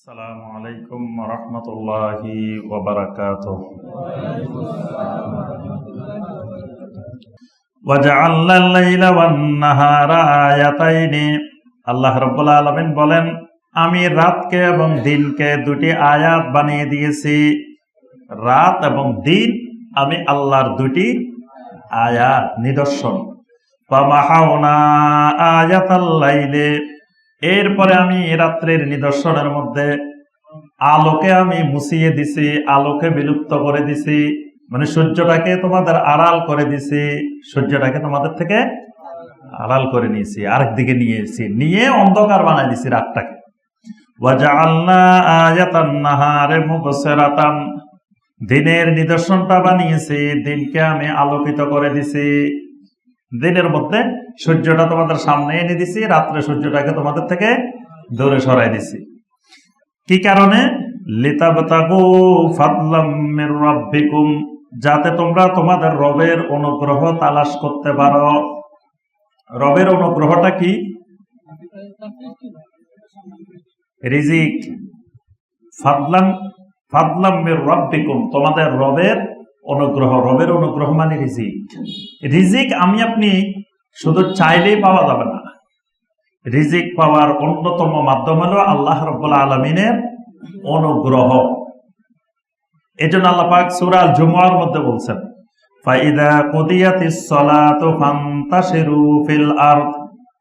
আসসালামু আলাইকুম ওয়া রাহমাতুল্লাহি ওয়া বারাকাতুহু। ওয়া জাআলনা আল-লাইলা ওয়ান-নাহারা আয়াতাইনি। আল্লাহ রাব্বুল আলামিন বলেন, আমি রাতকে এবং দিনকে দুটি আয়াত বানিয়ে দিয়েছি। রাত এবং দিন আমি আল্লাহর দুটি আয়াত, নিদর্শন। ফামাহাউনা আয়াতাল লাইলি, এরপরে আমি রাত্রের নিদর্শনের মধ্যে আলোকে আমি মুছিয়ে দিছি, আলোকে বিলুপ্ত করে দিছি, মানে সূর্যটাকে তোমাদের আড়াল করে দিছি, সূর্যটাকে তোমাদের থেকে আড়াল করে নিয়েছি, আরেকদিকে নিয়েছি, নিয়ে অন্ধকার বানাই দিছি রাতটাকে। ওয়াজআলনা আয়াতান নাহারে মুবসিরাতান, দিনের নিদর্শনটা বানিয়েছি, দিনকে আমি আলোকিত করে দিছি। দিনের মধ্যে সূর্যটা তোমাদের সামনে এনে দিছি, রাত্রে সূর্যটাকে তোমাদের থেকে দূরে সরাই দিছি। কি কারণে? লিতাবতাগু ফাদলাম মির রাব্বিকুম, যাতে তোমরা তোমাদের রবের অনুগ্রহ তালাশ করতে পারো। রবের অনুগ্রহটা কি? রিজিক। ফাদলাম মির রাব্বিকুম, তোমাদের রবের অনুগ্রহ। রবের অনুগ্রহ মানে রিজিক। রিজিক আমি আপনি শুধু চাইলেই পাওয়া যাবে না। রিজিক পাওয়ার অন্যতম মাধ্যম হলো আল্লাহ রাব্বুল আলামিনের অনুগ্রহ। এজন্য আল্লাহ পাক সূরা আল জুমআর মধ্যে বলছেন, ফাইদা কুদিয়াতিস সালাতু ফান্তাশিরু ফিল আরদ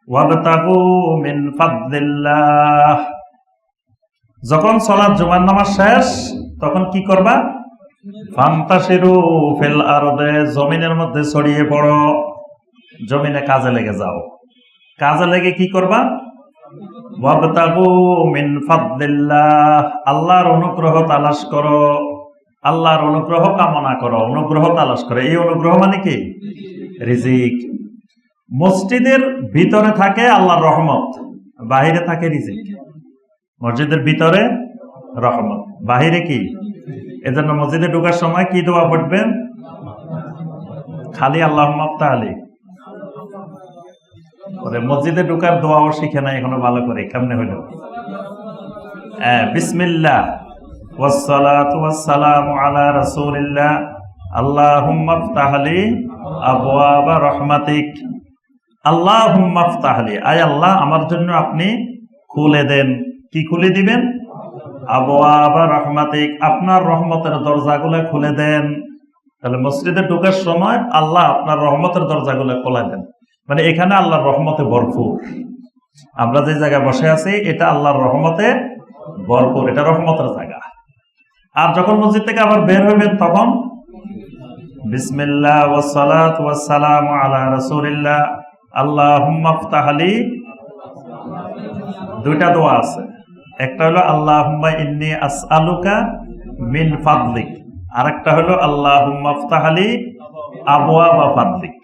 ওয়াবতাগু মিন ফাদলিল্লাহ। যখন সালাত জুমার নামাজ শেষ, তখন কি করবা? ফান্তাশিরু ফিল আরদে, জমিনের মধ্যে ছড়িয়ে পড়ো, জমিনে কাজে লেগে যাও। কাজে লেগে কি করবা? ওয়াবতাগু মিন ফাদলিল্লাহ, আল্লাহর অনুগ্রহ তালাশ করো, আল্লাহর অনুগ্রহ কামনা করো, অনুগ্রহ তালাশ করো। এই অনুগ্রহ মানে কি? রিজিক। মসজিদের ভিতরে থাকে আল্লাহর রহমত, বাহিরে থাকে রিজিক। মসজিদের ভিতরে রহমত, বাহিরে কি? এজন্য মসজিদে ঢোকার সময় কি দোয়া পড়বেন? খালি আল্লাহুম্মা আফতাহ আলী। মসজিদে ঢোকার দোয়াও শিখে নাই এখনো ভালো করে, কেমনে হইল? বিসমিল্লাহ ওয়াসসালাতু ওয়াসসালামু আলা রাসূলিল্লাহ আল্লাহুম্মা আফতাহ আলী আবওয়াবা রাহমাতিক। আল্লাহুম্মা আফতাহ আলী, আয় আল্লাহ আমার জন্য আপনি খুলে দেন। কি খুলে দিবেন? আবওয়াবা রাহমাতিক, আপনার রহমতের দরজাগুলো খুলে দেন। তাহলে মসজিদে ঢোকার সময় আল্লাহ আপনার রহমতের দরজাগুলো খোলা দেন, মানে এখানে আল্লাহর রহমতে ভরপুর। আমরা যে জায়গায় বসে আছি এটা আল্লাহর রহমতে ভরপুর, এটা রহমতের জায়গা। আর যখন মসজিদ থেকে আবার বের হইবেন তখন বিসমিল্লাহ ওয়াসসালাতু ওয়াসসালামু আলা রাসূলিল্লাহ আল্লাহুম্মা আফতাহ আলী। দুইটা দোয়া আছে, একটা হলো আল্লাহুম্মা ইন্নী আসআলুকা মিন ফাদলিক, আরেকটা হলো আল্লাহুম্মা আফতাহ আলী আবওয়াবা ফাদলিক।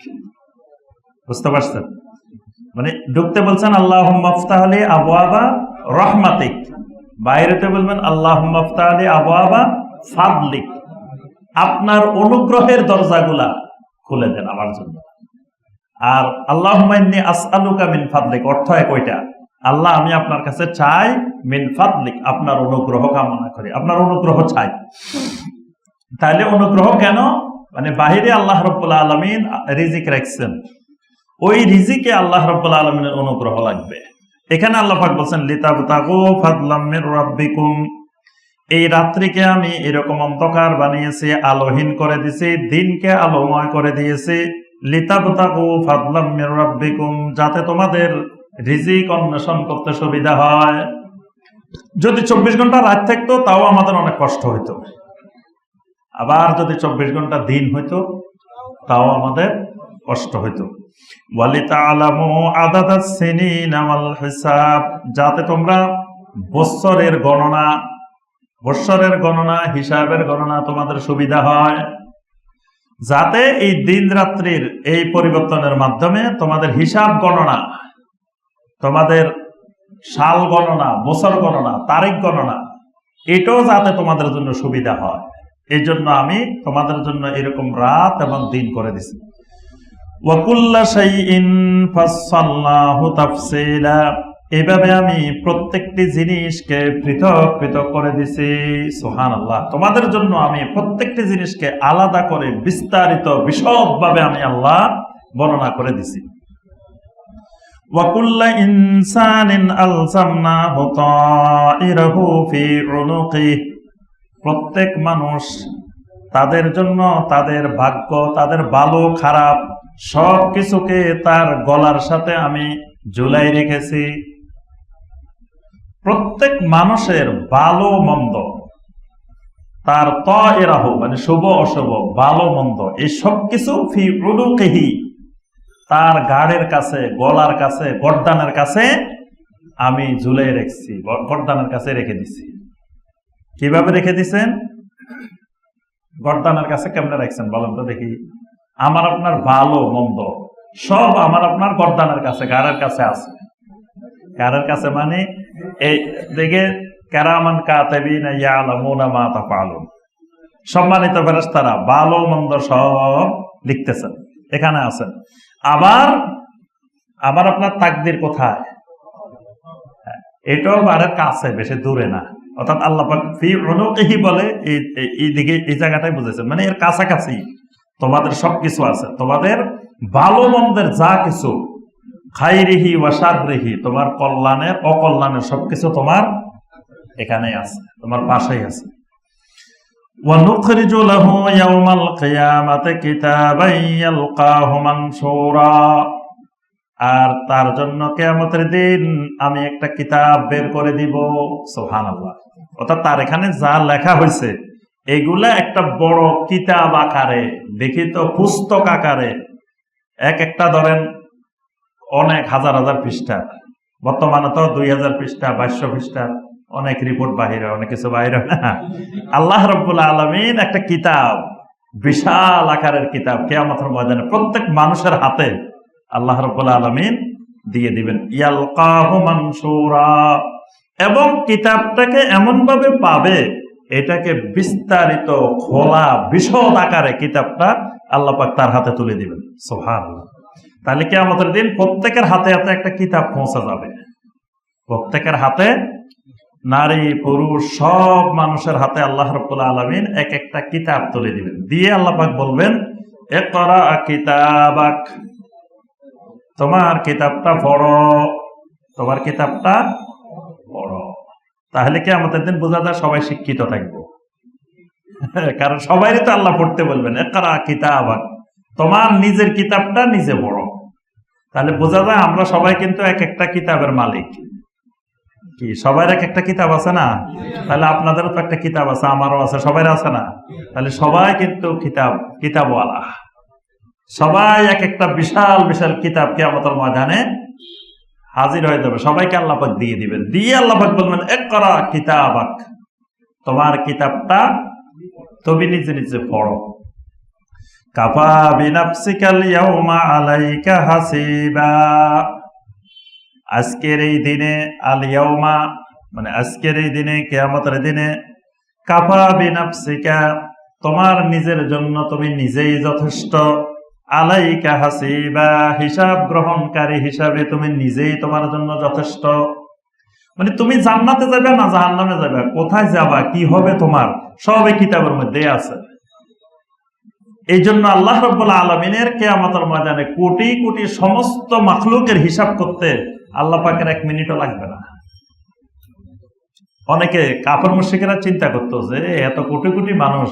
বুঝতে পারছেন? মানে ঢুকতে বলছেন আল্লাহুম্মা আফতাহ আলী আবওয়াবা রাহমাতিক, বাইরেতে বলবেন আল্লাহুম্মা আফতাহ আলী আবওয়াবা ফাদলিক, আপনার অনুগ্রহের দরজাগুলা খুলে দেন আমার জন্য। আর আল্লাহুম্মা ইন্নী আসআলুকা মিন ফাদলিক অর্থ কয়টা? আল্লাহ আমি আপনার কাছে চাই, মিন ফাদলিক আপনার অনুগ্রহ কামনা করি, আপনার অনুগ্রহ চাই। তাহলে অনুগ্রহ কেন? মানে বাহিরে আল্লাহ রাব্বুল আলামিন রিজিক রাখছেন, ওই রিজিকে আল্লাহ রাব্বুল আলামিনের অনুগ্রহ লাগবে। এখানে আল্লাহ পাক বলছেন লিতাবতাগু ফাদলাম মির রাব্বিকুম, এই রাত্রিকে আমি এরকম অন্ধকার বানিয়েছি, আলোহীন করে দিয়েছি, দিনকে আলোময় করে দিয়েছি। লিতাবতাগু ফাদলাম মির রাব্বিকুম, যাতে তোমাদের রিজিক অন্বেষণ করতে সুবিধা হয়। যদি 24 ঘন্টা রাত থাকতো তাও আমাদের অনেক কষ্ট হইতো, আবার যদি 24 ঘন্টা দিন হইতো তাও আমাদের কষ্ট হইতো। ওয়ালিতাআলামু আদাদাস সিনিনা ওয়াল হিসাব, যাতে তোমরা বৎসরের গণনা, হিসাবের গণনা তোমাদের সুবিধা হয়, যাতে এই দিন রাত্রির এই পরিবর্তনের মাধ্যমে তোমাদের হিসাব গণনা, তোমাদের সাল গণনা, বছর গণনা, তারিখ গণনা, এটাও যাতে তোমাদের জন্য সুবিধা হয়, এই জন্য আমি তোমাদের জন্য এরকম রাত এবং দিন করে দিছি। ওয়া কুল্লা শাইইন ফাসসালনাহু তাফসীলা, এইভাবে আমি প্রত্যেকটি জিনিসকে পৃথক পৃথক করে দিছি। সুবহানাল্লাহ। তোমাদের জন্য আমি প্রত্যেকটি জিনিসকে আলাদা করে বিস্তারিত বিশদভাবে আমি আল্লাহ বর্ণনা করে দিছি। ওয়া কুল্লা ইনসানিন আলজামনাহু তাইরাহু ফি উনুকিহি, প্রত্যেক মানুষ তাদের জন্য তাদের ভাগ্য, তাদের ভালো খারাপ সব কিছুকে তার গলার সাথে আমি ঝুলাই রেখেছি। প্রত্যেক মানুষের ভালো মন্দ, তার তাইরাহু মানে শুভ অশুভ, ভালো মন্দ, এই সব কিছু ফি উনুকিহি, তার গাড়ের কাছে, গলার কাছে, গর্দানের কাছে আমি ঝুলাই রেখেছি, গর্দানের কাছে রেখে দিছি। কিভাবে রেখে দিছেন? গর্দানের কাছে কেমনে রাখছেন বলেন তো দেখি। আমার আপনার ভালো মন্দ সব আমার আপনার গর্দানের কাছে, গাড়ের কাছে আছে। গাড়ের কাছে মানে এই দিকে কেরামান কাতিবিন ইয়ালামুনা মা তাফআলুন, সম্মানিত ফেরেশতারা ভালো মন্দ সব লিখতেছেন, এখানে আছেন। আবার আবার আপনার তাকদির কোথায়? এটাও বারের কাছে, বেশি দূরে না। অর্থাৎ আল্লাহ পাক ফি উনুকিহি বলে এই দিকে, এই জায়গাটাই বুঝেছেন, মানে এর কাছাকাছি তোমাদের সবকিছু আছে। তোমাদের ভালো মন্দের যা কিছু, খাইরিহি ওয়া শাররিহি, তোমার কল্যাণের অকল্যাণের সবকিছু তোমার এখানেই আছে, তোমার পাশেই আছে। ওয়া নুখরিজু লাহু ইয়াওমাল কিয়ামাতি কিতাবান ইয়ালকাহু মানশুরা, আর তার জন্য কিয়ামতের দিন আমি একটা কিতাব বের করে দিব। সুবহানাল্লাহ। অর্থাৎ তার এখানে যা লেখা হয়েছে এগুলা একটা বড় কিতাব আকারে, লিখিত পুস্তক আকারে, এক একটা ধরেন অনেক হাজার হাজার পৃষ্ঠা, বর্তমানে তো 2000 পৃষ্ঠা, 2200 পৃষ্ঠা, অনেক রিপোর্ট বাহিরে, অনেক কিছু বাহিরে না। আল্লাহ রাব্বুল আলামিন একটা কিতাব, বিশাল আকারের কিতাব কিয়ামতের ময়দানে প্রত্যেক মানুষের হাতে আল্লাহ রাব্বুল আলামিন দিয়ে দিবেন। ইয়ালকাহু মানশুরা, এবং কিতাবটাকে এমন ভাবে পাবে, এটাকে বিস্তারিত খোলা বিশদ আকারে কিতাবটা আল্লাহ পাক তার হাতে তুলে দিবেন। সুবহানাল্লাহ। তাহলে কিয়ামতের দিন প্রত্যেকের হাতে হাতে একটা কিতাব পৌঁছে যাবে। প্রত্যেকের হাতে, নারী পুরুষ সব মানুষের হাতে আল্লাহ রাব্বুল আলামিন এক একটা কিতাব তুলে দিবেন। দিয়ে আল্লাহ পাক বলবেন, ইকরা কিতাবাক, তোমার কিতাবটা পড়ো, তোমার কিতাবটা পড়ো। তাহলে কি আমাদের দিন বোঝা যায় সবাই শিক্ষিত থাকবো, কারণ সবাই তো আল্লাহ পড়তে বলবেন, ইকরা কিতাবাক, তোমার নিজের কিতাবটা নিজে পড়ো। তাহলে বোঝা যায় আমরা সবাই কিন্তু এক একটা কিতাবের মালিক। কি সবার এক একটা কিতাব আছে না? তাহলে আপনাদেরও তো একটা কিতাব আছে, আমারও আছে, সবাই আছে না? তাহলে সবাই কিন্তু কিতাবওয়ালা, সবাই এক একটা বিশাল বিশাল কিতাব কিয়ামতের ময়দানে হাজির হয়ে যাবে, সবাইকে আল্লাহ পাক দিয়ে দিবেন। দিয়ে আল্লাহ পাক বলবেন, ইকরা কিতাবাক, তোমার কিতাবটা তুমি নিজে নিজে পড়ো। কাফা বিনাফসিকাল ইয়াউমা আলাইকা হাসিবা, আজকের এই দিনে, আল ইয়াউমা মানে আজকের এই দিনে, কিয়ামতের দিনে, কাফা বিনাফসিকা, তোমার নিজের জন্য তুমি নিজেই যথেষ্ট, আলাইকা হাসিবা, হিসাব গ্রহণকারী হিসাবে তুমি নিজেই তোমার জন্য যথেষ্ট। মানে তুমি জান্নাতে যাবে না জাহান্নামে যাবে, কোথায় যাবা, কি হবে তোমার, সব এই কিতাবের মধ্যে আছে। এই জন্য আল্লাহ রাব্বুল আলামিনের কিয়ামতের ময়দানে কোটি কোটি সমস্ত মাখলুকের হিসাব করতে আল্লাহ পাকের 1 মিনিটও লাগবে না। অনেকে কাফের মুশরিকেরা চিন্তা করতো যে এত কোটি কোটি মানুষ,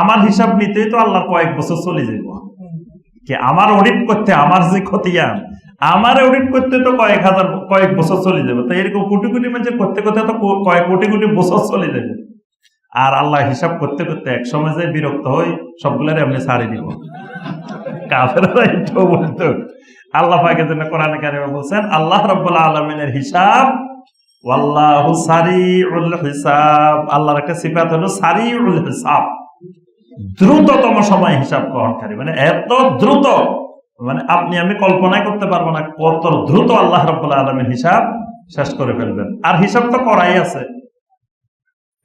আমার হিসাব নিতেই তো আল্লাহ কয়েক বছর চলে যাব, কি আমার অডিট করতে, আমার যে খতিয়ান, আমার অডিট করতে তো কয়েক বছর চলে যাবে। তো এরকম কোটি কোটি মানুষের করতে করতে তো কয়েক কোটি কোটি বছর চলে যাবে। আর আল্লাহ হিসাব করতে করতে এক সময় যে বিরক্ত হই, সবগুলার এমনি ছাড়ি দিব। কাফেররা এটাও বলতো। আল্লাহ পাকের জন্য কোরআনে কারিমে বলছেন, আল্লাহ রাব্বুল আলামিনের হিসাব, ওয়াল্লাহু সারিউল হিসাব, আল্লাহর একটা সিফাত হলো সারিউল হিসাব, দ্রুততম সময় হিসাব গ্রহণকারী। মানে এত দ্রুত, মানে আপনি আমি কল্পনাই করতে পারবো না কত দ্রুত আল্লাহ রাব্বুল আলামিন হিসাব শেষ করে ফেলবেন। আর হিসাব তো করাই আছে।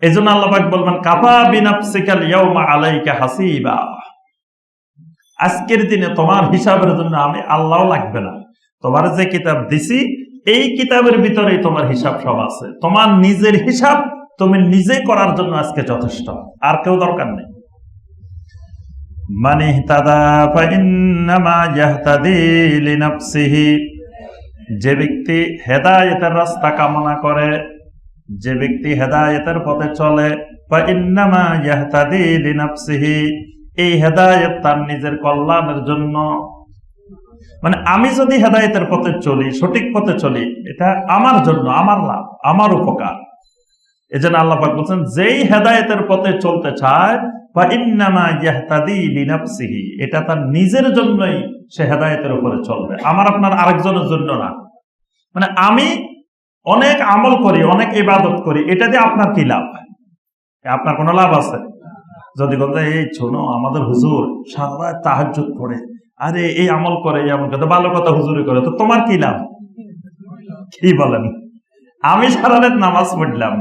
এই জন্য আল্লাহ পাক বলবেন, কাফা বিনাফসিকাল ইয়াউমা আলাইকা হাসিবা, আজকের দিনে তোমার হিসাবের জন্য আমি আল্লাহ লাগবে না, তোমার যে কিতাব দিছি এই কিতাবের ভিতরেই তোমার হিসাব সব আছে। তোমার নিজের হিসাব তুমি নিজে করার জন্য আজকে যথেষ্ট, আর কেউ দরকার নেই। মান ইহতাদা ফাইন্নামা ইয়াহতাদি লিনাফসিহি, যে ব্যক্তি হেদায়েতের রাস্তা কামনা করে, যে ব্যক্তি হেদায়েতের পথে চলে, ফাইন্নামা ইয়াহতাদি লিনাফসিহি, এই হেদায়েত তার নিজের কল্যাণের জন্য। মানে আমি যদি হেদায়েতের পথে চলি, সঠিক পথে চলি, এটা আমার জন্য, আমার লাভ, আমার উপকার। এজন্য আল্লাহ পাক বলছেন, যেই হেদায়েতের পথে চলতে চায়, ফাইন্নামা ইয়াহতাদি লিনাফসিহি, এটা তার নিজের জন্যই সে হেদায়েতের উপরে চলবে, আমার আপনার আরেকজনের জন্য না। মানে আমি অনেক আমল করি, অনেক ইবাদত করি, এটা দিয়ে আপনার কি লাভ? আপনার কোনো লাভ আছে? যদি বলতে এই শোনো আমাদের হুজুর সারা রাত তাহাজ্জুদ পড়ে, আরে এই আমল করে, এই আমল করে, ভালো কথা হুজুরি করে, তো তোমার কি লাভ? কি বলেন? আমি সারা রাত নামাজ পড়লাম,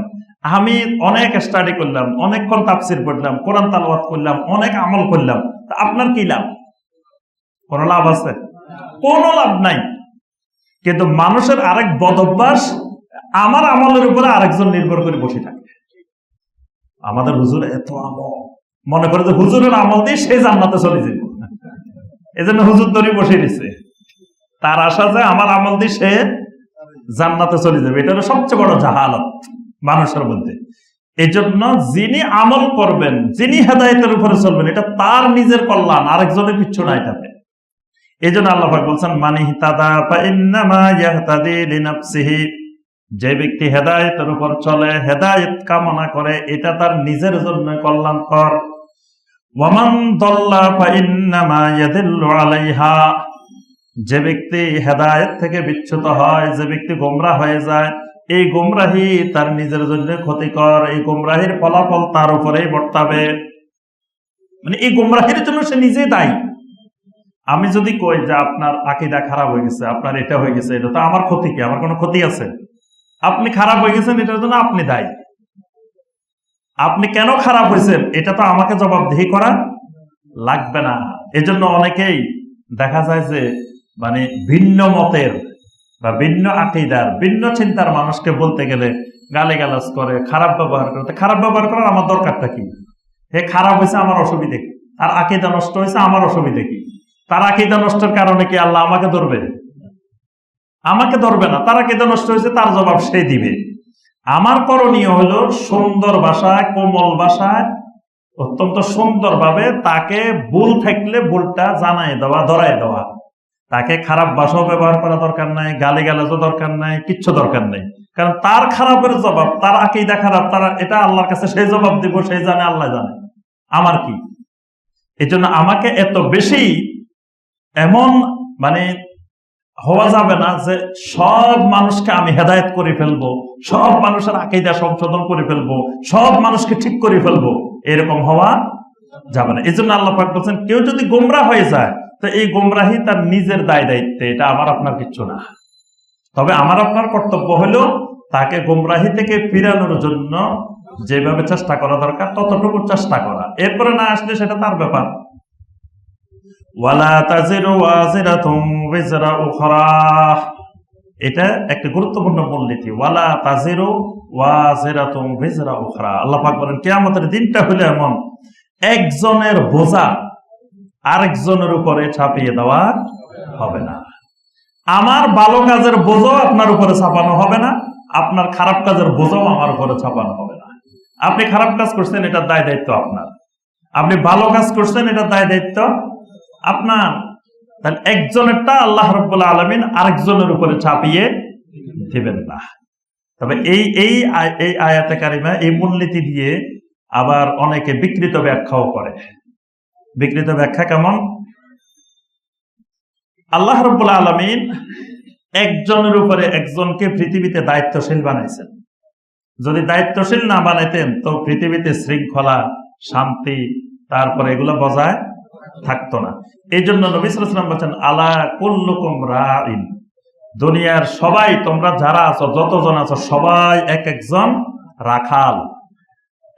আমি অনেক স্টাডি করলাম, অনেকক্ষণ তাফসির পড়লাম, কোরআন তালাওয়াত করলাম, অনেক আমল করলাম, তা আপনার কি লাভ? কোনো লাভ আছে? কোনো লাভ নাই। কিন্তু মানুষের আরেক বদ অভ্যাস, আমার আমলের উপরে আরেকজন নির্ভর করে বসে থাকে। আমাদের হুজুর এত আমল, মনে করে যে হুজুরের আমল দিয়ে সে জান্নাতে চলে যাবে, এজন্য হুজুর ধরে বসে দিছে, তার আশা যে আমার আমল দিয়ে সে জান্নাতে চলে যাবে। এটা হলো সবচেয়ে বড় জাহালত মানুষের মধ্যে। এই জন্য যিনি আমল করবেন, যিনি হেদায়েতের উপরে চলবেন, এটা তার নিজের কল্যাণ, আরেকজনের কিচ্ছু না এটাতে। এই জন্য আল্লাহ পাক বলছেন, মান ইহতাদা ফাইন্নামা ইয়াহতাদি লিনাফসিহি, যে ব্যক্তি হেদায়েতের উপর চলে, হেদায়েত কামনা করে, এটা তার নিজের জন্য কল্যাণকর। ওয়া মান দাল্লা ফাইন্নামা ইয়াদিল্লু আলাইহা, যে ব্যক্তি হেদায়েত থেকে বিচ্যুত হয়, যে ব্যক্তি গোমরাহ হয়ে যায়, এই গোমরাহি তার নিজের জন্য ক্ষতিকর, এই গোমরাহির ফলাফল তার উপরেই বর্তাবে। মানে এই গোমরাহির জন্য সে নিজেই দায়ী। আমি যদি কই যে আপনার আকীদা খারাপ হয়ে গেছে, আপনার এটা হয়ে গেছে, এটা তো আমার ক্ষতি কি? আমার কোনো ক্ষতি আছে? আপনি খারাপ হয়ে গেছেন, এটার জন্য আপনি দায়ী। আপনি কেন খারাপ হয়েছেন এটা তো আমাকে জবাবদিহি করা লাগবে না। এজন্য অনেকেই দেখা যায় যে মানে ভিন্ন মতের বা ভিন্ন আকীদার, ভিন্ন চিন্তার মানুষকে বলতে গেলে গালিগালাজ করে, খারাপ ব্যবহার করে। খারাপ ব্যবহার করার আমার দরকারটা কি? হে খারাপ হয়েছে, আমার অসুবিধে কি? আর আকীদা নষ্ট হয়েছে, আমার অসুবিধে কি? তার আকীদা নষ্টের কারণে কি আল্লাহ আমাকে ধরবে? আমাকে ধরবে না। তার আকীদা নষ্ট হয়েছে, তার জবাব সে দিবে। আমার করণীয় হলো সুন্দর ভাষায়, কোমল ভাষায়, অত্যন্ত সুন্দরভাবে তাকে ভুল থাকলে ভুলটা জানাই দেওয়া, ধরাই দেওয়া। তাকে খারাপ ভাষাও ব্যবহার করা দরকার নাই, গালিগালাজও দরকার নাই, কিচ্ছু দরকার নেই। কারণ তার খারাপের জবাব, তার আকীদা খারাপ, তার এটা আল্লাহর কাছে সেই জবাব দিব, সেই জানে, আল্লাহ জানে। আমার কি? এই জন্য আমাকে এত বেশি এমন মানে হওয়া যাবে না যে সব মানুষকে আমি হেদায়েত করে ফেলবো, সব মানুষের আকীদা সংশোধন করে ফেলবো, সব মানুষকে ঠিক করে ফেলবো, এরকম হওয়া যাবে না। এই জন্য আল্লাহ পাক বলছেন, কেউ যদি গোমরাহ হয়ে যায়, তো এই গোমরাহি তার নিজের দায় দায়িত্বে, এটা আমার আপনার কিচ্ছু না। তবে আমার আপনার কর্তব্য হলো তাকে গোমরাহি থেকে ফিরানোর জন্য যেভাবে চেষ্টা করা দরকার ততটুকু চেষ্টা করা। এরপরে না আসলে সেটা তার ব্যাপার। ওয়ালা তাজিরু ওয়াজিরাতুম বিজরা উখরা, এটা একটা গুরুত্বপূর্ণ মূলনীতি। ওয়ালা তাজিরু ওয়াজিরাতুম বিজরা উখরা, আল্লাহ পাক বলেন কিয়ামতের দিনটা হলো এমন, একজনের বোঝা আরেকজনের উপরে চাপিয়ে দেওয়া হবে না। আমার ভালো কাজের বোঝাও আপনার উপরে চাপানো হবে না, আপনার খারাপ কাজের বোঝাও আমার উপরে চাপানো হবে না। আপনি খারাপ কাজ করছেন, এটার দায় দায়িত্ব আপনার। আপনি ভালো কাজ করছেন, এটার দায় দায়িত্ব আপনার। তাহলে একজনেরটা আল্লাহ রাব্বুল আলামিন আরেকজনের উপরে চাপিয়ে দিবেন না। তবে এই আয়াতে কারিমা, এই মূলনীতি দিয়ে আবার অনেকে বিকৃত ব্যাখ্যাও করে। বিকৃত ব্যাখ্যা কেমন? আল্লাহ রাব্বুল আলামিন একজনের উপরে একজনকে পৃথিবীতে দায়িত্বশীল বানাইছেন। যদি দায়িত্বশীল না বানাইতেন তো পৃথিবীতে শৃঙ্খলা, শান্তি, তারপরে এগুলো বজায় থাকতো না। এই জন্য নবী সাল্লাল্লাহু আলাইহি ওয়াসাল্লাম বলেন, আলা কুল্লুকুম রাইন, দুনিয়ার সবাই তোমরা যারা আছো, যতজন আছো, সবাই এক একজন রাখাল,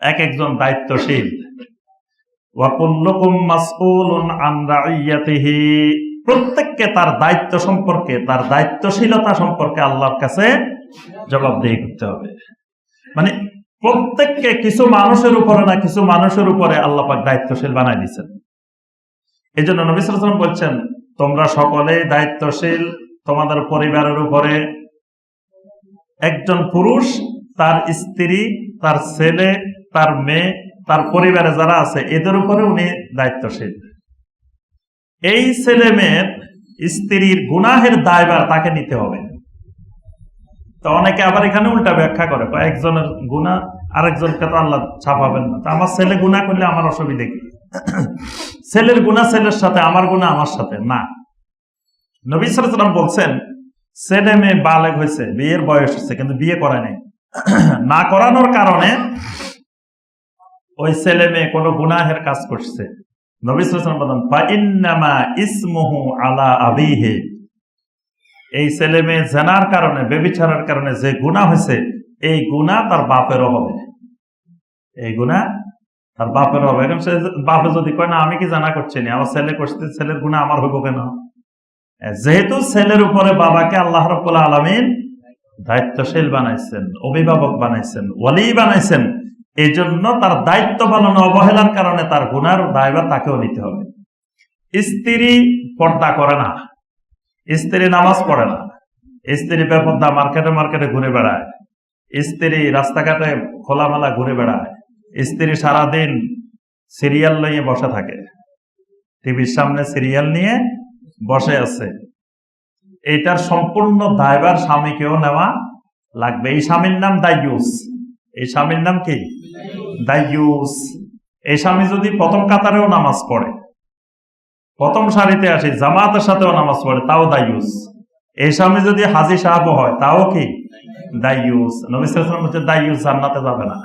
এক একজন দায়িত্বশীল। ওয়া কুল্লুকুম মাসউলুন আন রাইয়াতিহি, প্রত্যেককে তার দায়িত্ব সম্পর্কে, তার দায়িত্বশীলতা সম্পর্কে আল্লাহর কাছে জবাবদিহি করতে হবে। মানে প্রত্যেককে কিছু মানুষের উপরে না কিছু মানুষের উপরে আল্লাহ পাক দায়িত্বশীল বানাই দিয়েছেন। এই জন্য নবী সাল্লাল্লাহু আলাইহি ওয়াসাল্লাম বলছেন, তোমরা সকলেই দায়িত্বশীল তোমাদের পরিবারের উপরে। একজন পুরুষ তার স্ত্রী, তার ছেলে, তার মেয়ে, তার পরিবারে যারা আছে এদের উপরে উনি দায়িত্বশীল। এই ছেলে মেয়ের স্ত্রীর গুনাহের দায়ভার তাকে নিতে হবে। তো অনেকে আবার এখানে উল্টা ব্যাখ্যা করে, একজনের গুনাহ আরেকজনকে তো আল্লাহ ছাপাবেন না, তো আমার ছেলে গুনাহ করলে আমার অসুবিধা কি? ছেলের গুনাহ ছেলের সাথে, আমার গুনাহ আমার সাথে না। নবী সাল্লাল্লাহু আলাইহি ওয়াসাল্লাম বলছেন, ছেলে মেয়ে বালেগ হয়েছে, বিয়ের বয়স হচ্ছে, কিন্তু বিয়ে করায় নাই। না করানোর কারণে ওই ছেলে মেয়ে কোনো গুনাহের কাজ করছে। নবী সাল্লাল্লাহু আলাইহি ওয়াসাল্লাম বলেন, ফাইন্নামা ইসমুহু আলা আবিহি, এই ছেলে মেয়ে জেনার কারণে, ব্যভিচারের কারণে যে গুনাহ হয়েছে, এই গুনাহ তার বাপেরও হবে। এই গুনাহ তার বাপেরও হবে। এখন সে বাপে যদি কয় না আমি কি জানা করছি না, আমার ছেলে করছে, ছেলের গুনাহ আমার হইব কেন? যেহেতু ছেলের উপরে বাবাকে আল্লাহ রাব্বুল আলামিন দায়িত্বশীল বানাইছেন, অভিভাবক বানাইছেন, ওয়ালি বানাইছেন, এই জন্য তার দায়িত্ব পালনে অবহেলার কারণে তার গুনার দায়ভার তাকেও নিতে হবে। স্ত্রী পর্দা করে না, স্ত্রী নামাজ পড়ে না, স্ত্রী বেপর্দা মার্কেটে মার্কেটে ঘুরে বেড়ায়, স্ত্রী রাস্তাঘাটে খোলামেলা ঘুরে বেড়ায়, স্ত্রী সারাদিন সিরিয়াল নিয়ে বসে থাকে, টিভির সামনে সিরিয়াল নিয়ে বসে আছে, এটার সম্পূর্ণ দায়ভার স্বামীকেও নেওয়া লাগবে। এই স্বামীর নাম দাইয়ুস। এই স্বামীর নাম কি? দাইয়ুস। এই স্বামী যদি প্রথম কাতারেও নামাজ পড়ে, প্রথম সারিতে আসে, জামাতের সাথেও নামাজ পড়ে, তাও দাইয়ুস। এই স্বামী যদি হাজী সাহেব হয়, তাও কি দাইয়ুস। নবী সাল্লাল্লাহু আলাইহি ওয়াসাল্লাম বলেছেন, দাইয়ুস জান্নাতে যাবে না।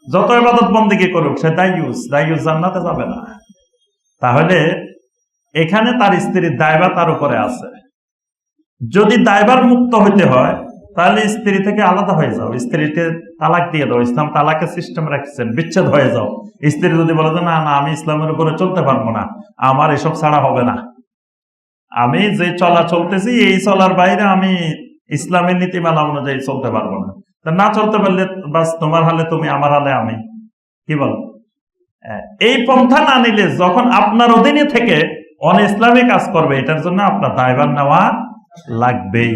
যত ইবাদত বন্দেগী করুক, সে দাইয়ুস, দাইয়ুস জান্নাতে যাবে না। তাহলে এখানে তার স্ত্রীর দায়ভার তার উপরে আছে। যদি দায়ভার মুক্ত হইতে হয়, তাহলে স্ত্রী থেকে আলাদা হয়ে যাও, স্ত্রীকে তালাক দিয়ে দাও। ইসলাম তালাকের সিস্টেম রাখছেন, বিচ্ছেদ হয়ে যাও। স্ত্রী যদি বলে যে না না, আমি ইসলামের উপরে চলতে পারবো না, আমার এসব ছাড়া হবে না, আমি যে চলা চলতেছি এই চলার বাইরে আমি ইসলামের নীতিমালা অনুযায়ী চলতে পারবো না, না চলতে পারলে বাস তোমার হালে তুমি, আমার হালে আমি, কি বল? এই পন্থা না নিলে যখন আপনার অধীনে থেকে অন ইসলামী কাজ করবে, এটার জন্য আপনার দায়ভার নেওয়া লাগবেই।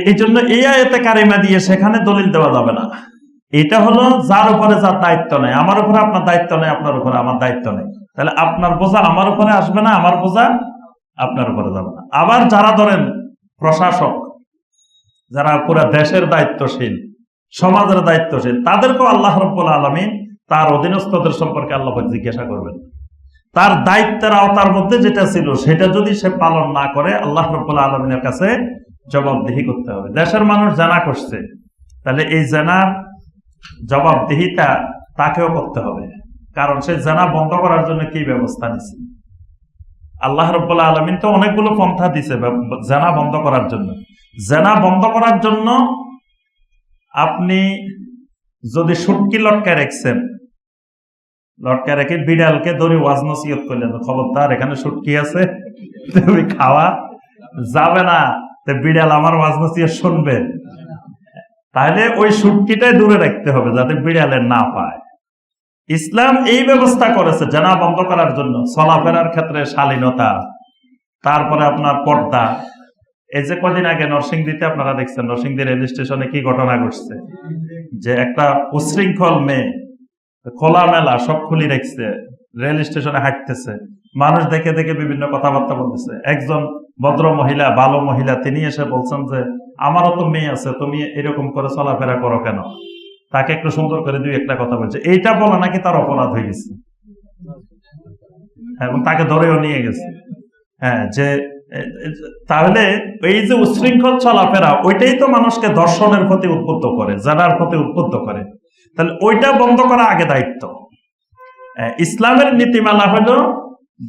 এই জন্য এই আয়াতে কারিমা দিয়ে সেখানে দলিল দেওয়া যাবে না। এটা হলো যার উপরে যার দায়িত্ব নেই। আমার উপরে আপনার দায়িত্ব নেই, আপনার উপরে আমার দায়িত্ব নেই, তাহলে আপনার বোঝা আমার উপরে আসবে না, আমার বোঝা আপনার উপরে যাবে না। আবার যারা ধরেন প্রশাসক, যারা পুরো দেশের দায়িত্বশীল, সমাজের দায়িত্বশীল, তাদেরকেও আল্লাহ রাব্বুল আলামিন তার অধীনস্থদের সম্পর্কে আল্লাহ জিজ্ঞাসা করবেন। তার দায়িত্বের আওতার মধ্যে যেটা ছিল সেটা যদি সে পালন না করে, আল্লাহ রাব্বুল আলামিনের কাছে জবাবদিহি করতে হবে। দেশের মানুষ জানা করছে, তাহলে এই জানার জবাবদিহিটা তাকেও করতে হবে, কারণ সে জানা বন্ধ করার জন্য কি ব্যবস্থা নিছে। আল্লাহ রাব্বুল আলামিন তো অনেকগুলো পন্থা দিছে জানা বন্ধ করার জন্য। জানা বন্ধ করার জন্য আপনি যদি সুটকি লটকায় রাখছেন, লটকায় রেখে বিড়ালকে ধরে ওয়াজ নসিহত করলেন, খবরদার এখানে সুটকি আছে, তুমি খাওয়া যাবে না, বিড়াল আমার ওয়াজ নসিহত শুনবে, তাহলে ওই সুটকিটাই দূরে রাখতে হবে যাতে বিড়ালে না পায়। ইসলাম এই ব্যবস্থা করেছে জানা বন্ধ করার জন্য, চলাফেরার ক্ষেত্রে শালীনতা, তারপরে আপনার পর্দা। এই যে কদিন আগে নরসিংদীতে আপনারা দেখছেন, নরসিংদী রেল স্টেশনে কি ঘটনা ঘটছে, যে একটা উশৃঙ্খল মেয়ে খোলামেলা সব খুলি রেখেছে, রেল স্টেশনে হাঁটতেছে, মানুষ দেখে দেখে বিভিন্ন কথাবার্তা বলতেছে। একজন ভদ্র মহিলা, ভালো মহিলা, তিনি এসে বলছেন যে আমারও তো মেয়ে আছে, তুমি এরকম করে চলাফেরা করো কেন? তাকে একটু সুন্দর করে দুই একটা কথা বলছে, এইটা বলা নাকি তার অপরাধ হয়ে গেছে, এবং তাকে ধরেও নিয়ে গেছে। হ্যাঁ, যে তাহলে এই যে উশৃঙ্খল চলাফেরা, ওইটাই তো মানুষকে দর্শনের প্রতি উদ্বুদ্ধ করে, জানার প্রতি উদ্বুদ্ধ করে। তাহলে ওইটা বন্ধ করা আগে দায়িত্ব। ইসলামের নীতিমালা হলো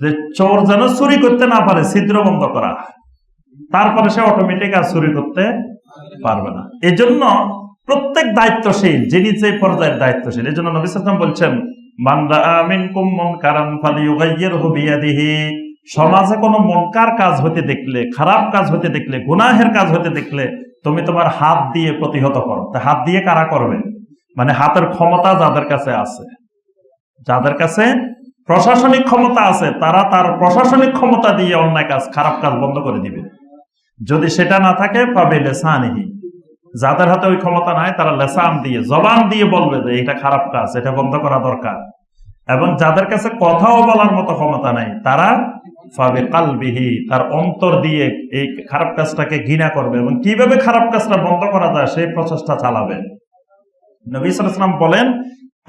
যে চোর যেন চুরি করতে না পারে, ছিদ্র বন্ধ করা, তারপরে সে অটোমেটিক আর চুরি করতে পারবে না। এই জন্য প্রত্যেক দায়িত্বশীল, যিনি যে পর্যায়ের দায়িত্বশীল, এই জন্য নবী সাল্লাল্লাহু আলাইহি ওয়াসাল্লাম বলছেন, মান রাআ মিনকুম মুনকারান ফালিয়ুগাইয়িরহু বিয়াদিহি, সমাজে কোনো মনকার কাজ হতে দেখলে, খারাপ কাজ হতে দেখলে, গুনাহের কাজ হতে দেখলে তুমি তোমার হাত দিয়ে প্রতিহত করো। তা হাত দিয়ে কারা করবে? মানে হাতের ক্ষমতা যাদের কাছে আছে, যাদের কাছে প্রশাসনিক ক্ষমতা আছে, তারা তার প্রশাসনিক ক্ষমতা দিয়ে অন্যায় কাজ, খারাপ কাজ বন্ধ করে দিবে। যদি সেটা না থাকে পাবে লেসানিহি, যাদের হাতে ওই ক্ষমতা নাই তারা লেসান দিয়ে, জবান দিয়ে বলবে যে এটা খারাপ কাজ, এটা বন্ধ করা দরকার। এবং যাদের কাছে কথাও বলার মতো ক্ষমতা নাই, তারা পাবে কালবিহি, তার অন্তর দিয়ে এই খারাপ কাজটাকে ঘৃণা করবে এবং কিভাবে খারাপ কাজটা বন্ধ করা যায় সেই প্রচেষ্টা চালাবে। নবী সাল্লাল্লাহু আলাইহি ওয়াসাল্লাম বলেন,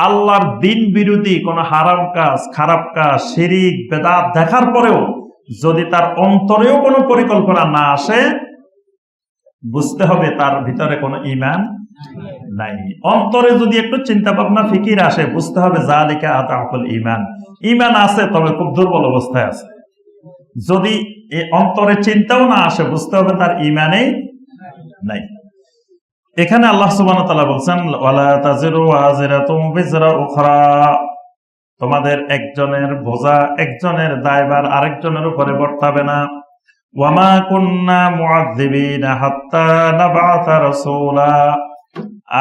আল্লাহর দিন বিরোধী কোন হারাম কাজ, খারাপ কাজ, শিরিক, বেদাত দেখার পরেও যদি তার অন্তরেও কোনো পরিকল্পনা না আসে, বুঝতে হবে তার ভিতরে কোনো ঈমান নাই। অন্তরে যদি একটু চিন্তা ভাবনা ফিকির আসে, বুঝতে হবে যালিকা আদাফুল ঈমান, ঈমান আছে তবে খুব দুর্বল অবস্থায় আছে। যদি এই অন্তরে চিন্তাও না আসে, বুঝতে হবে তার ঈমানেই নাই। এখানে আল্লাহ সুবহানাহু ওয়া তাআলা বলছেন, ওয়ালা তাজিরু ওয়াজিরাতুম বিজরা উখরা, তোমাদের একজনের বোঝা একজনের দায়ভার আরেকজনের উপরে বর্তাবে না। ওয়ামা কুন্না মুআযযিবিনা হাত্তা নাবআসা রাসূলা,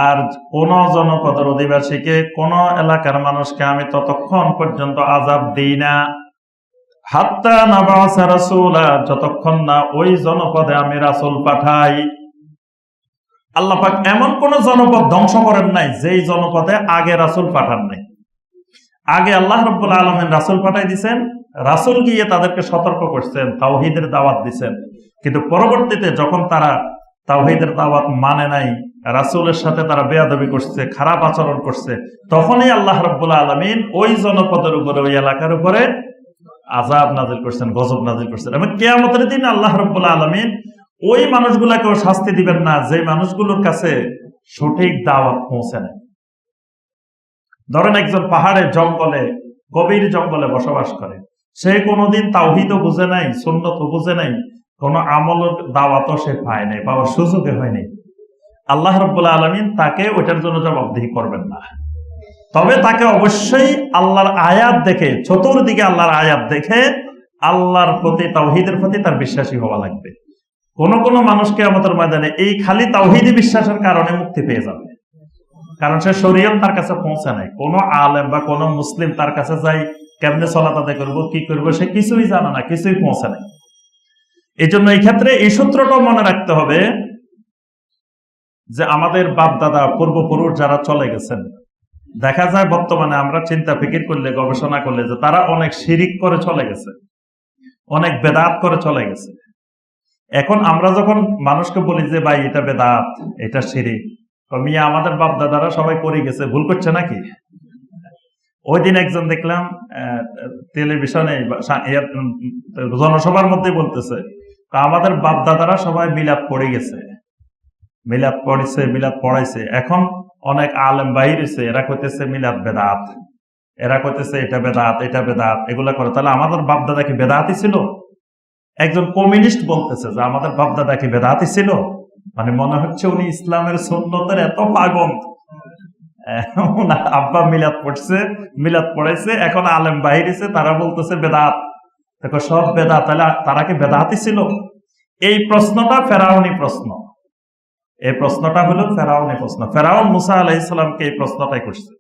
আর কোন জনপদের অধিবাসীকে, কোন এলাকার মানুষকে আমি ততক্ষণ পর্যন্ত আযাব দিই না, হাত্তা নাবআসা রাসূলা, যতক্ষণ না ওই জনপদে আমি রাসূল পাঠাই। আল্লাহ পাক এমন কোন জনপদ ধ্বংস করেন নাই যেই জনপদে আগে রাসূল পাঠান নাই। আগে আল্লাহ রাব্বুল আলামিন রাসূল পাঠাই দিয়েছেন, রাসূল গিয়ে তাদেরকে সতর্ক করছেন, তাওহীদের দাওয়াত দিয়েছেন। কিন্তু পরবর্তীতে যখন তারা তাওহীদের দাওয়াত মানে নাই, রাসূলের সাথে তারা বেয়াদবি করছে, খারাপ আচরণ করছে, তখনই আল্লাহ রাব্বুল আলামিন ওই জনপদের উপরে, ওই এলাকার উপরে আযাব নাযিল করছেন, গজব নাযিল করছেন। এবং কিয়ামতের দিন আল্লাহ রাব্বুল আলামিন ওই মানুষগুলাকেও শাস্তি দিবেন না যে মানুষগুলোর কাছে সঠিক দাওয়াত পৌঁছে না। ধরেন একজন পাহাড়ে জঙ্গলে, গভীর জঙ্গলে বসবাস করে, সে কোনোদিন তাওহীদও বুঝে নাই, সুন্নতও বুঝে নাই, কোন আমল দাওয়াতও সে পায় নাই, পাওয়ার সুযোগে হয় নাই। আল্লাহ রাব্বুল আলামিন তাকে ওইটার জন্য জবাবদিহি করবেন না। তবে তাকে অবশ্যই আল্লাহর আয়াত দেখে, চতুর্দিকে আল্লাহর আয়াত দেখে আল্লাহর প্রতি, তাওহীদের প্রতি তার বিশ্বাসী হওয়া লাগবে। কোন কোন মানুষকে আমাদের ময়দানে এই খালি তাওহীদে বিশ্বাসের কারণে মুক্তি পেয়ে যাবে, কারণ সে শরীয়ত তার কাছে পৌঁছে নাই। কোন আলেম বা কোন মুসলিম তার কাছে যাই কেমনে সালাত আদায় করবো, কি করবো, সে কিছুই জানে না, কিছুই পৌঁছে নাই। এই জন্য এই ক্ষেত্রে এই সূত্রটাও মনে রাখতে হবে যে আমাদের বাপ দাদা, পূর্বপুরুষ যারা চলে গেছেন, দেখা যায় বর্তমানে আমরা চিন্তা ফিকির করলে, গবেষণা করলে, যে তারা অনেক শিরিক করে চলে গেছে, অনেক বেদাত করে চলে গেছে। এখন আমরা যখন মানুষকে বলি যে ভাই এটা বেদাত, এটা শিরিক, মিয়া আমাদের বাপ দাদারা সবাই করে গেছে, ভুল করছে নাকি? ওই দিন একজন দেখলাম টেলিভিশনে জনসভার মধ্যে বলতেছে, আমাদের বাপ দাদারা সবাই মিলাদ পড়ে গেছে, মিলাদ পড়েছে, মিলাদ পড়াইছে, এখন অনেক আলেম বাহির হয়েছে, এরা কইতেছে মিলাদ বেদাত, এরা কইতেছে এটা বেদাত, এটা বেদাত, এগুলা করে। তাহলে আমাদের বাপ দাদা কি বেদাতই ছিল? একজন কমিউনিস্ট বলতেছে যে আমাদের বাপ দাদা কি বেদাতই ছিল। মানে মনে হচ্ছে উনি ইসলামের সুন্নতের এত পাগল, আব্বা মিলাদ পড়ছে, মিলাদ পড়াইছে, এখন আলেম বাহিরেছে, তারা বলতেছে বেদাত। দেখো সব বেদাত, তাহলে তারা কি বেদাতই ছিল? এই প্রশ্নটা ফেরাউনি প্রশ্ন, এই প্রশ্নটা হলো ফেরাউনি প্রশ্ন। ফেরাউন মুসা আলাইহিস সালামকে এই প্রশ্নটাই করছে।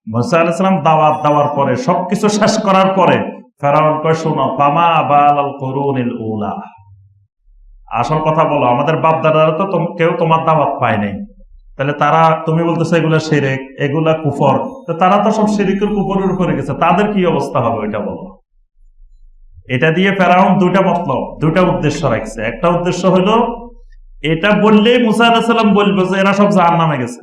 মুসা আলাইহিস সালাম দাওয়াত দেওয়ার পরে, সবকিছু শেষ করার পরে ফেরাউন কয়, শোনো, ফামা বালাল কুরুনিল উলা, আসল কথা বলো, আমাদের বাপ দাদারা তো কেউ তোমার দাওয়াত পায় নাই, তাহলে তারা, তুমি বলতেছো এগুলা শিরক, এগুলা কুফর, তো তারা তো সব শিরকের কুফরের উপরে গেছে, তাদের কি অবস্থা হবে ওইটা বলো। এটা দিয়ে ফেরাউন দুইটা মতলব, দুইটা উদ্দেশ্য রাখছে। একটা উদ্দেশ্য হলো এটা বললেই মুসা আলাইহিস সালাম বলবে যে এরা সব জাহান্নামে গেছে,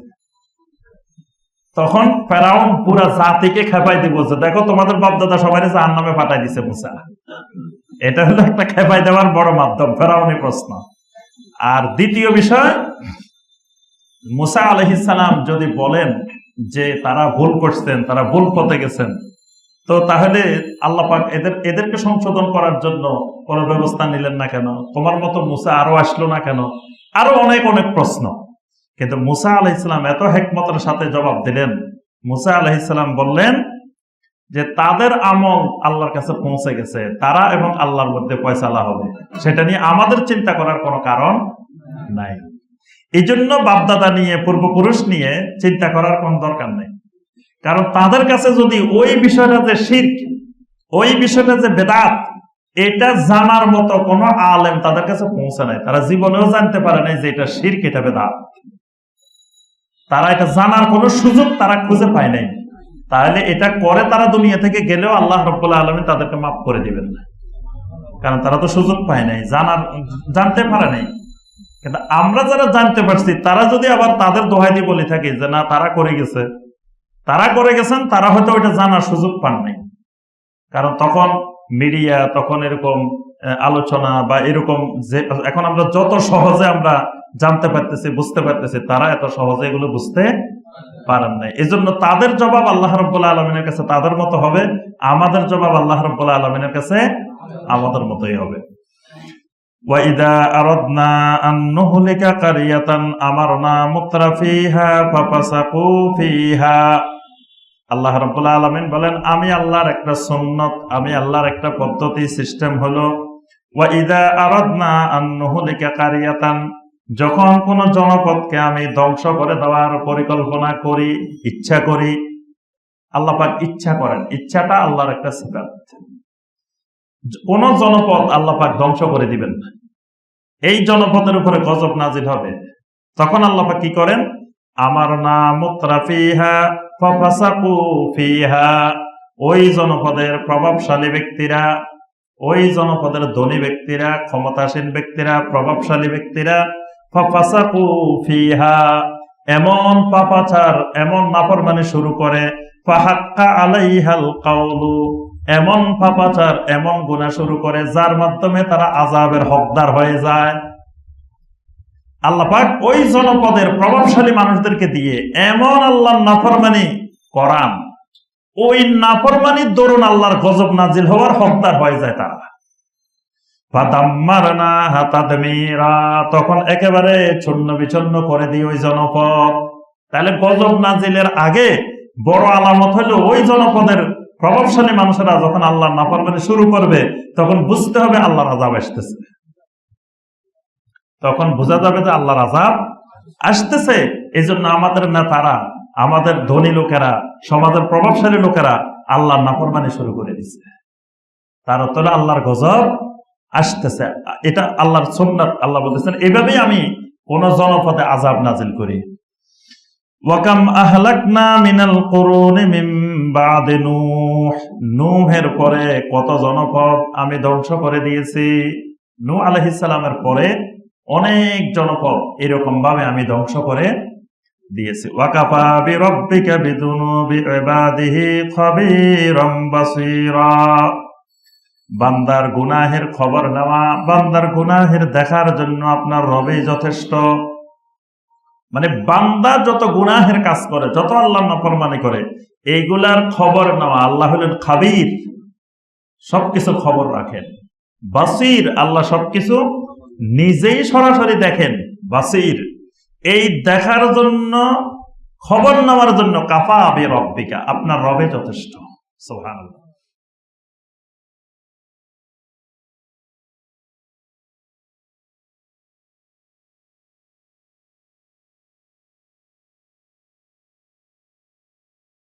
তখন ফেরাউন পুরা জাতিকে খেপাই দিব যে দেখো তোমাদের বাপ দাদা সবাই জাহান্নামে পাঠাই দিছে মুসা। এটা হলো একটা খেপাই দেওয়ার বড় মাধ্যম, ফেরাউনি প্রশ্ন। আর দ্বিতীয় বিষয়, মুসা আলাইহিস সালাম যদি বলেন যে তারা ভুল করছেন, তারা ভুল পথে গেছেন, তো তাহলে আল্লাহ পাক এদেরকে সংশোধন করার জন্য কোনো ব্যবস্থা নিলেন না কেন? তোমার মতো মুসা আরো আসলো না কেন? আরো অনেক অনেক প্রশ্ন। কিন্তু মুসা আলাইহিস সালাম এত হিকমতের সাথে জবাব দিলেন। মুসা আলাইহিস সালাম বললেন যে তাদের আমল আল্লাহর কাছে পৌঁছে গেছে, তারা এবং আল্লাহর মধ্যে ফয়সালা হবে, সেটা নিয়ে আমাদের চিন্তা করার কোনো কারণ নাই। এই জন্য বাপদাদা নিয়ে, পূর্বপুরুষ নিয়ে চিন্তা করার কোন দরকার নেই। কারণ তাদের কাছে যদি ওই বিষয়টা যে শিরক, ওই বিষয়টা যে বেদাত, এটা জানার মতো কোনো আলেম তাদের কাছে পৌঁছে নাই। তারা জীবনেও জানতে পারে নাই যে এটা শিরক, এটা বেদাত। তারা এটা জানার কোনো সুযোগ তারা খুঁজে পায় নাই। তাহলে এটা করে তারা দুনিয়া থেকে গেলেও আল্লাহ রাব্বুল আলামিন তাদেরকে মাফ করে দিবেন না, কারণ তারা তো সুযোগ পায় নাই, জানতে পারে নাই। কিন্তু আমরা যারা জানতে পারছি, তারা যদি আবার তাদের দোহাই দিয়ে বলে থাকি যে না তারা করে গেছে, তারা করে গেছেন, তারা হয়তো ওইটা জানার সুযোগ পান নাই। কারণ তখন মিডিয়া, তখন এরকম আলোচনা বা এরকম যে এখন আমরা যত সহজে আমরা জানতে পারতেছি, বুঝতে পারতেছি, তারা এত সহজে এগুলো বুঝতে পারেন নাই। এজন্য তাদের জবাব আল্লাহ রাব্বুল আলামিনের কাছে তাদের মতো হবে, আমাদের জবাব আল্লাহ রাব্বুল আলামিনের কাছে আমাদের মতোই হবে। وَإِذَا أَرَدْنَا أَن نُهْلِكَ قَرْيَةً أَمَرْنَا مُتْرَفِيهَا فَفَسَقُوا فِيهَا। আল্লাহ রাব্বুল আলামিন বলেন, আমি আল্লাহর একটা সুন্নত, আমি আল্লাহর একটা পদ্ধতি, সিস্টেম হলো وَإِذَا أَرَدْنَا أَن نُهْلِكَ قَرْيَةً, যখন কোন জনপদকে আমি ধ্বংস করে দেওয়ার পরিকল্পনা করি, ইচ্ছা করি। আল্লাহ পাক ইচ্ছা করেন, ইচ্ছাটা আল্লাহর একটা সিফাত। কোন জনপদ আল্লাহ পাক ধ্বংস করে দিবেন না, এই জনপদের উপরে গজব নাজিল হবে। তখন আল্লাহ পাক কি করেন? আমারনা মুত্রাফিহা ফাফাসাকু ফিহা, ওই জনপদের প্রভাবশালী ব্যক্তিরা, ওই জনপদের ধনী ব্যক্তিরা, ক্ষমতাসীন ব্যক্তিরা, প্রভাবশালী ব্যক্তিরা ফাফাসাকু ফিহা, এমন পাপাচার, এমন নাফরমানি শুরু করে, ফাহাক্কা আলাইহাল কাউলু, এমন পাপাচার, এমন গুনাহ শুরু করে যার মাধ্যমে তারা আযাবের হকদার হয়ে যায়। আল্লাহ পাক ওই জনপদের প্রভাবশালী মানুষদেরকে দিয়ে এমন আল্লাহর নাফরমানি করান, ওই নাফরমানির দরুন আল্লাহর গজব নাজিল হওয়ার হকদার হয়ে যায় তারা। ফাদাম্মারনাহা তাদমীরা, তখন একেবারে ছন্ন বিছন্ন করে দিই ওই জনপদ। তাহলে গজব নাজিলের আগে বড় আলামত হলো ওই জনপদের প্রভাবশালী মানুষেরা যখন আল্লাহর নাফরমানি শুরু করবে, তখন বুঝতে হবে আল্লাহর আযাব আসতেছে। তখন বোঝা যাবে যে আল্লাহর আযাব আসতেছে। এই জন্য আমাদের নেতারা, আমাদের ধনী লোকেরা, সমাজের প্রভাবশালী লোকেরা আল্লাহর নাফরমানি শুরু করে দিচ্ছে। তার অর্থ হলো আল্লাহর গজব আসতেছে। এটা আল্লাহর সুন্নাত। আল্লাহ বলতেছেন এভাবেই আমি কোন জনপদে আযাব নাজিল করি। ওয়াকাম আহলাকনা মিনাল কুরুনি মিন বাদি নূহ, নূহের পরে কত জনপদ আমি ধ্বংস করে দিয়েছি। নূহ আলাইহিস সালামের পরে অনেক জনপদ এরকম ভাবে আমি ধ্বংস করে দিয়েছি। ওয়াকাফা বিরাব্বিকা বিযুনুবি ইবাদিহি খাবীরাম বাসীরা, বান্দার গুনাহের খবর নেওয়া, বান্দার গুনাহের দেখার জন্য আপনার রবই যথেষ্ট। মানে বান্দা যত গুনাহের কাজ করে, যত আল্লাহর নাফরমানি করে, এইগুলার খবর নেওয়া। আল্লাহ হলেন খাবীর, সবকিছু খবর রাখেন। বাসীর, আল্লাহ সবকিছু নিজেই সরাসরি দেখেন। বাসীর, এই দেখার জন্য, খবর নেওয়ার জন্য কাফা বিরাব্বিকা, আপনার রবে যথেষ্ট। সুবহানাল্লাহ।